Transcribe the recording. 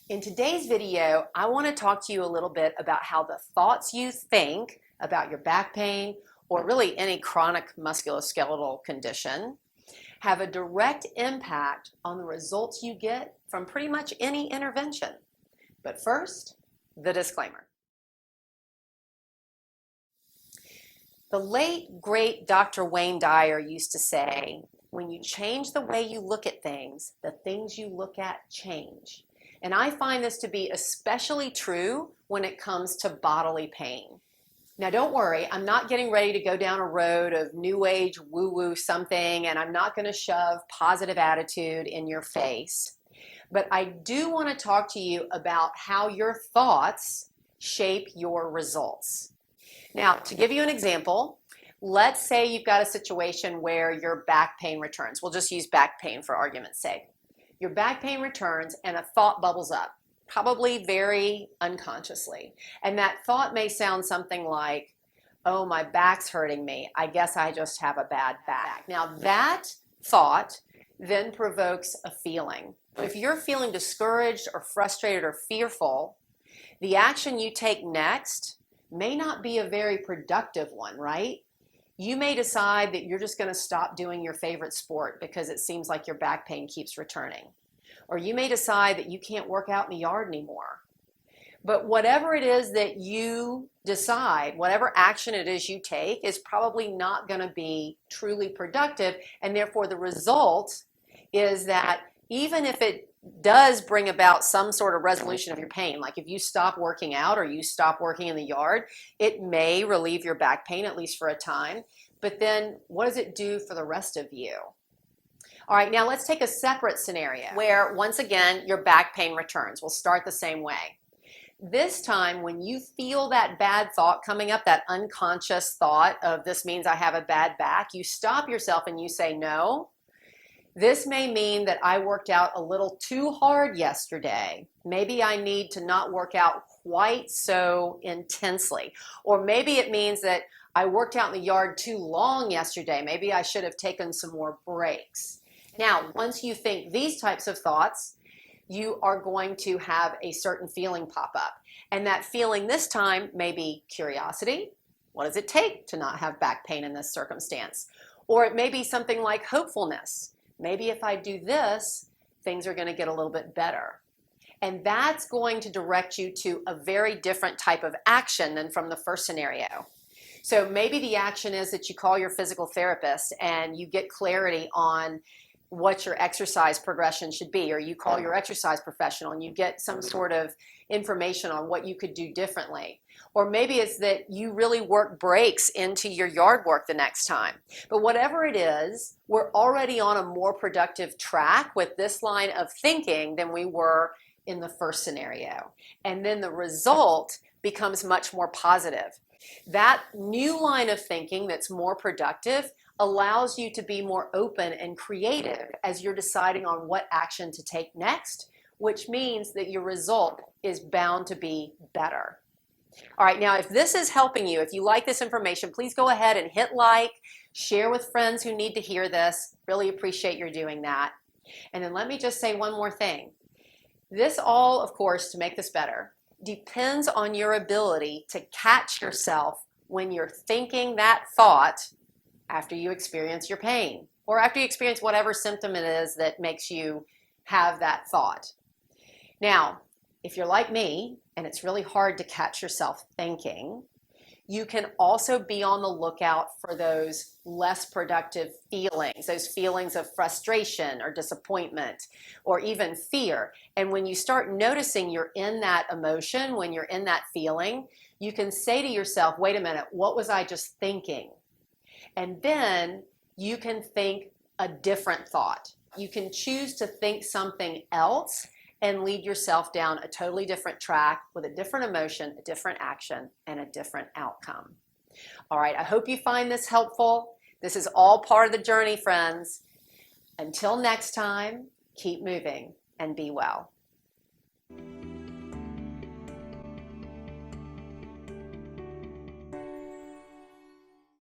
In today's video, I want to talk to you a little bit about how the thoughts you think about your back pain or really any chronic musculoskeletal condition have a direct impact on the results you get from pretty much any intervention. But first, the disclaimer. The late, great Dr. Wayne Dyer used to say, when you change the way you look at things, the things you look at change. And I find this to be especially true when it comes to bodily pain. Now don't worry, I'm not getting ready to go down a road of new age woo-woo something, and I'm not going to shove positive attitude in your face. But I do want to talk to you about how your thoughts shape your results. Now, to give you an example, let's say you've got a situation where your back pain returns. We'll just use back pain for argument's sake. Your back pain returns and a thought bubbles up, probably very unconsciously. And that thought may sound something like, oh, my back's hurting me. I guess I just have a bad back. Now that thought then provokes a feeling. If you're feeling discouraged or frustrated or fearful, the action you take next may not be a very productive one, right? You may decide that you're just going to stop doing your favorite sport because it seems like your back pain keeps returning. Or you may decide that you can't work out in the yard anymore. But whatever it is that you decide, whatever action it is you take, is probably not going to be truly productive, and therefore the result is that even if it does bring about some sort of resolution of your pain, like if you stop working out or you stop working in the yard, it may relieve your back pain, at least for a time. But then what does it do for the rest of you? All right, now let's take a separate scenario where, once again, your back pain returns. We'll start the same way. This time, when you feel that bad thought coming up, that unconscious thought of this means I have a bad back, you stop yourself and you say, no, this may mean that I worked out a little too hard yesterday. Maybe I need to not work out quite so intensely. Or maybe it means that I worked out in the yard too long yesterday. Maybe I should have taken some more breaks. Now, once you think these types of thoughts, you are going to have a certain feeling pop up. And that feeling this time may be curiosity. What does it take to not have back pain in this circumstance? Or it may be something like hopefulness. Maybe if I do this, things are going to get a little bit better. And that's going to direct you to a very different type of action than from the first scenario. So maybe the action is that you call your physical therapist and you get clarity on what your exercise progression should be, or you call your exercise professional and you get some sort of information on what you could do differently. Or maybe it's that you really work breaks into your yard work the next time. But whatever it is, we're already on a more productive track with this line of thinking than we were in the first scenario. And then the result becomes much more positive. That new line of thinking that's more productive allows you to be more open and creative as you're deciding on what action to take next, which means that your result is bound to be better. All right, now if this is helping you, if you like this information, please go ahead and hit like, share with friends who need to hear this. Really appreciate your doing that. And then let me just say one more thing. This all, of course, to make this better, depends on your ability to catch yourself when you're thinking that thought after you experience your pain, or after you experience whatever symptom it is that makes you have that thought. Now, if you're like me, and it's really hard to catch yourself thinking, you can also be on the lookout for those less productive feelings, those feelings of frustration or disappointment or even fear. And when you start noticing you're in that emotion, when you're in that feeling, you can say to yourself, wait a minute, what was I just thinking? And then you can think a different thought. You can choose to think something else and lead yourself down a totally different track with a different emotion, a different action, and a different outcome. All right, I hope you find this helpful. This is all part of the journey, friends. Until next time, keep moving and be well.